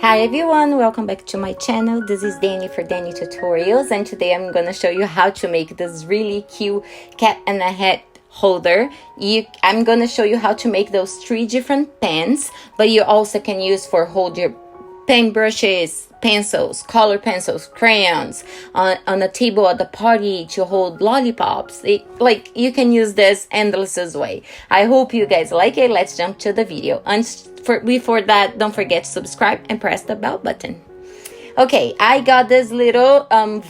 Hi everyone, welcome back to my channel. This is Dani for Dani Tutorials, and today I'm gonna show you how to make this really cute cat and a hat holder. I'm gonna show you how to make those 3 different pens, but you also can use for hold your pen brushes, pencils, color pencils, crayons, on a table at the party to hold lollipops. You can use this endless way. I hope you guys like it. Let's jump to the video. Before that, don't forget to subscribe and press the bell button. Okay, I got this little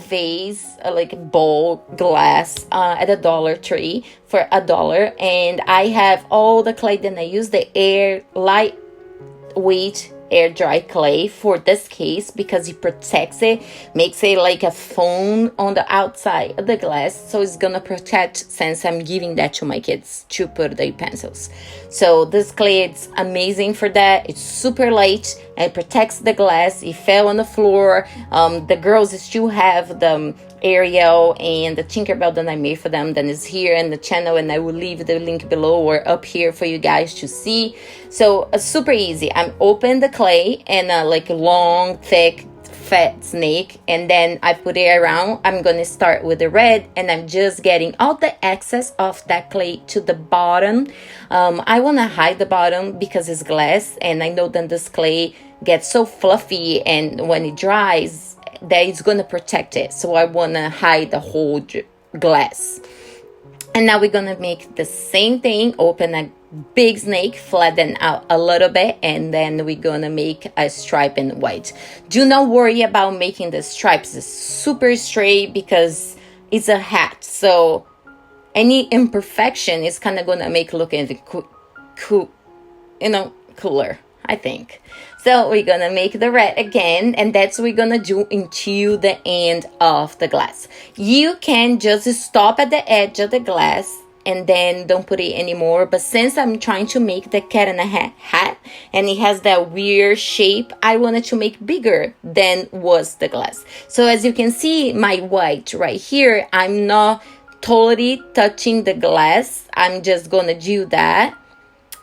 vase, like bowl glass at a Dollar Tree for $1, and I have all the clay. Then I use the lightweight air dry clay for this case because it protects it, makes it like a foam on the outside of the glass, so it's gonna protect since I'm giving that to my kids to put their pencils. So this clay is amazing for that. It's super light and it protects the glass. It fell on the floor. The girls still have the Ariel and the Tinkerbell that I made for them, that is here in the channel, and I will leave the link below or up here for you guys to see. So super easy. I'm open the clay and like a long thick fat snake, and then I put it around. I'm gonna start with the red, and I'm just getting all the excess of that clay to the bottom. I want to hide the bottom because it's glass, and I know that this clay gets so fluffy, and when it dries that it's gonna protect it, so I want to hide the whole glass. And now we're gonna make the same thing. Open a big snake, flatten out a little bit, and then we're gonna make a stripe in white. Do not worry about making the stripes super straight because it's a hat, so any imperfection is kind of gonna make look cooler, I think. So we're gonna make the red again, and that's what we're gonna do until the end of the glass. You can just stop at the edge of the glass and then don't put it anymore, but since I'm trying to make the cat in a hat and it has that weird shape, I wanted to make bigger than was the glass. So as you can see, my white right here, I'm not totally touching the glass. I'm just gonna do that,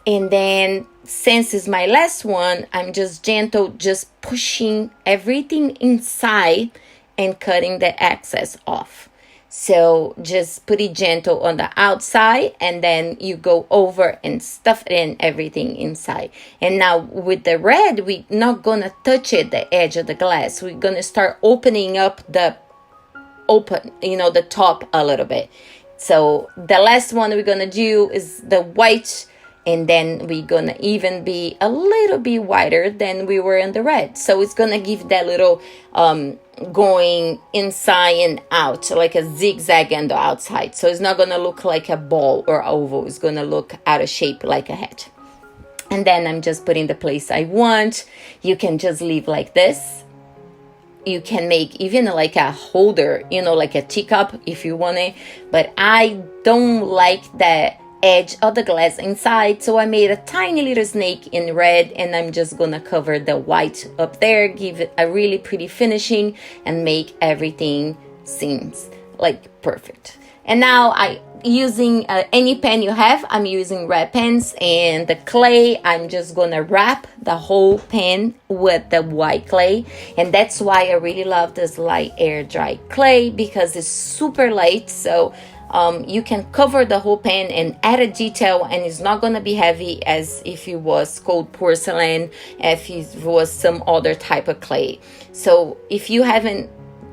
and then since it's my last one, I'm just gentle, just pushing everything inside and cutting the excess off. So just put it gentle on the outside, and then you go over and stuff it in everything inside. And now with the red, we're not gonna touch it, the edge of the glass. We're gonna start opening up the top a little bit. So the last one we're gonna do is the white, and then we're gonna even be a little bit wider than we were in the red. So it's gonna give that little going inside and out, like a zigzag on the outside. So it's not gonna look like a ball or oval. It's gonna look out of shape like a head. And then I'm just putting the place I want. You can just leave like this. You can make even like a holder, like a teacup if you want it. But I don't like that edge of the glass inside, so I made a tiny little snake in red, and I'm just gonna cover the white up there, give it a really pretty finishing, and make everything seems like perfect. And now I using any pen you have. I'm using red pens, and the clay, I'm just gonna wrap the whole pen with the white clay, and that's why I really love this light air dry clay, because it's super light. So you can cover the whole pen and add a detail, and it's not going to be heavy as if it was cold porcelain, if it was some other type of clay. So if you haven't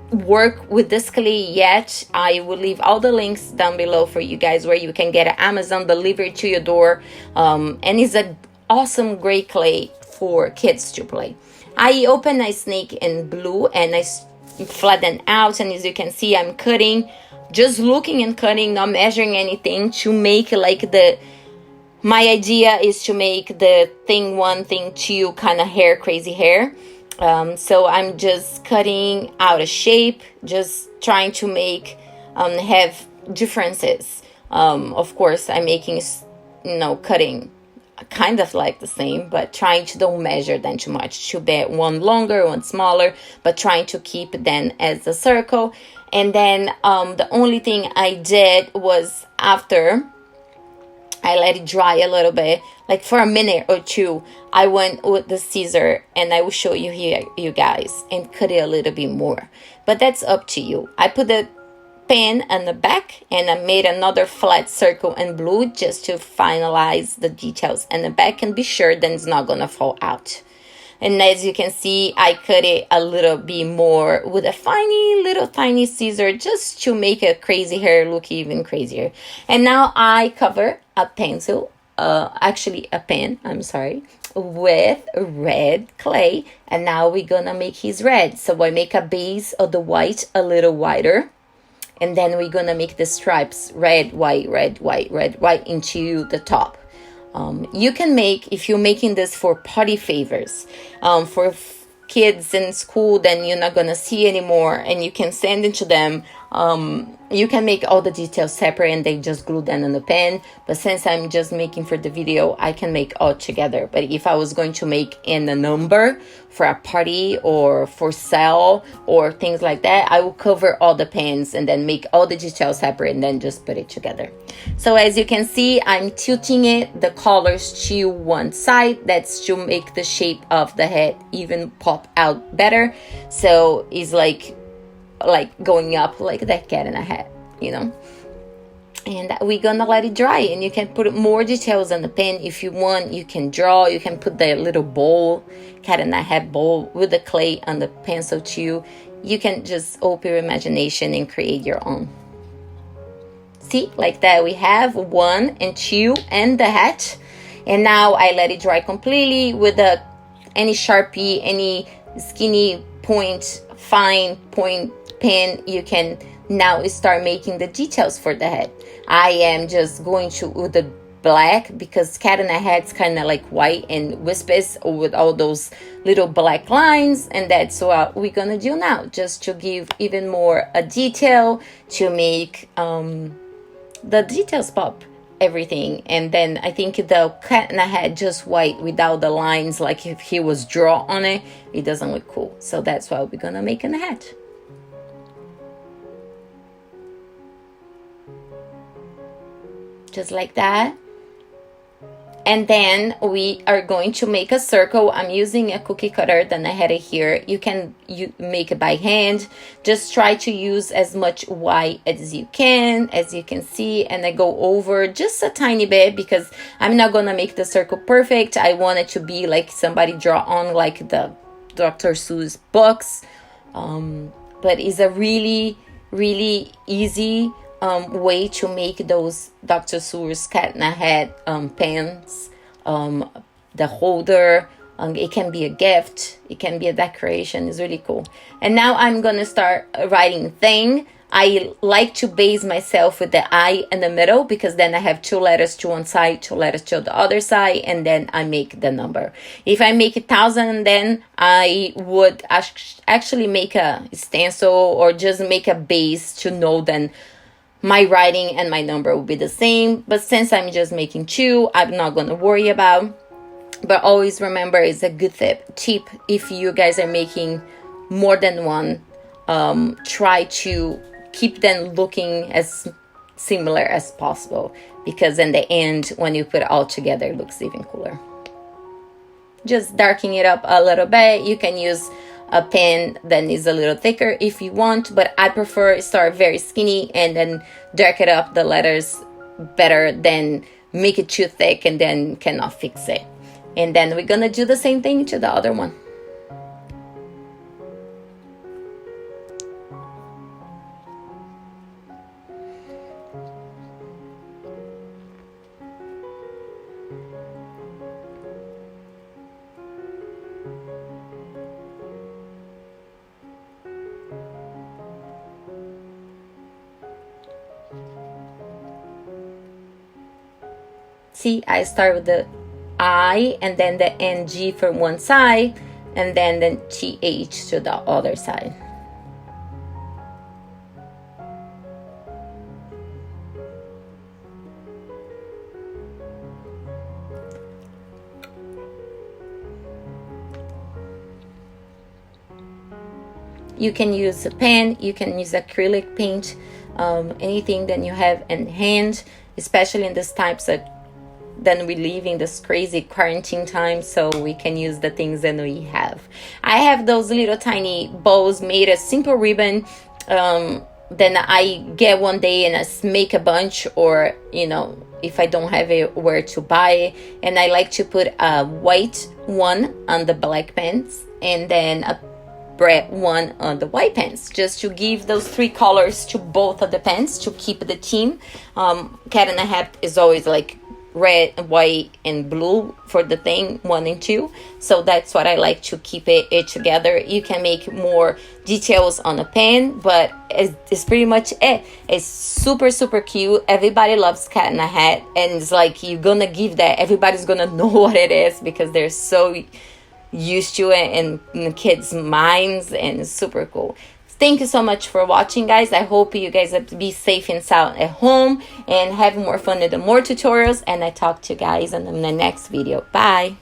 worked with this clay yet, I will leave all the links down below for you guys where you can get an Amazon delivered to your door, and it's an awesome great clay for kids to play. I open a snake in blue and I flatten out, and as you can see, I'm cutting, just looking and cutting, not measuring anything, to make like my idea is to make the thing 1, thing 2 kind of hair, crazy hair. So I'm just cutting out a shape, just trying to make have differences. Of course, I'm making cutting kind of like the same, but trying to don't measure them too much, to be one longer, one smaller, but trying to keep them as a circle. And then the only thing I did was, after I I let it dry a little bit, like for a minute or two. I went with the scissor, and I will show you here, you guys, and cut it a little bit more. But that's up to you. I put the pen on the back, and I made another flat circle in blue just to finalize the details in the back and be sure that it's not gonna fall out. And as you can see, I cut it a little bit more with a tiny scissor just to make a crazy hair look even crazier. And now I cover a pencil, actually a pen, I'm sorry, with red clay. And now we're gonna make his red. So I make a base of the white a little wider. And then we're gonna make the stripes red, white, red, white, red, white into the top. You can make, if you're making this for party favors, for kids in school, then you're not gonna see anymore, and you can send it to them. You can make all the details separate and they just glue them on the pen. But since I'm just making for the video, I can make all together. But if I was going to make in a number for a party or for sale or things like that, I will cover all the pens and then make all the details separate and then just put it together. So as you can see, I'm tilting it, the colors to one side. That's to make the shape of the head even pop out better. So it's like going up like that cat in a hat, you know. And we're gonna let it dry, and you can put more details on the pen if you want. You can draw, you can put the little bowl, cat in a hat bowl with the clay on the pencil too. You can just open your imagination and create your own. See, like that we have 1 and 2 and the hat. And now I let it dry completely with any Sharpie, any skinny point, fine point pen. You can now start making the details for the head. I am just going to with the black because cat in a hat's kind of like white and wispy with all those little black lines, and that's what we're gonna do now, just to give even more a detail, to make the details pop everything. And then I think the cat in a hat just white without the lines, like if he was draw on it, it doesn't look cool. So that's what we're gonna make in the hat. Just like that. And then we are going to make a circle. I'm using a cookie cutter, then I had it here. You make it by hand. Just try to use as much white as you can see. And I go over just a tiny bit because I'm not gonna make the circle perfect. I want it to be like somebody draw on, like the Dr. Seuss books. But it's a really, really easy way to make those Dr. Seuss cat in a hat pens, the holder. It can be a gift, it can be a decoration. It's really cool. And now I'm gonna start writing thing. I like to base myself with the I in the middle because then I have 2 letters to one side, 2 letters to the other side, and then I make the number. If I make 1,000, then I would actually make a stencil or just make a base to know then my writing and my number will be the same. But since I'm just making 2, I'm not going to worry about. But always remember, it's a good tip if you guys are making more than one, try to keep them looking as similar as possible, because in the end, when you put it all together, it looks even cooler. Just darken it up a little bit. You can use a pen that is a little thicker if you want, but I prefer start very skinny and then darken up the letters better than make it too thick and then cannot fix it. And then we're gonna do the same thing to the other one. See, I start with the I and then the NG for one side and then the TH to the other side. You can use a pen, you can use acrylic paint, anything that you have in hand, especially in these types of then we live in this crazy quarantine time, so we can use the things that we have. I have those little tiny bows made of simple ribbon. Then I get one day and I make a bunch, or you know, if I don't have it where to buy it, and I like to put a white one on the black pants and then a red one on the white pants, just to give those 3 colors to both of the pants to keep the theme. Cat and a Hat is always like red, white, and blue for the thing 1 and 2, so that's what I like to keep it together. You can make more details on a pen, but it's pretty much it. It's super cute. Everybody loves Cat in a Hat, and it's like you're gonna give that, everybody's gonna know what it is because they're so used to it in the kids' minds, and it's super cool. Thank you so much for watching, guys. I hope you guys be safe and sound at home and have more fun with the more tutorials, and I talk to you guys in the next video. Bye.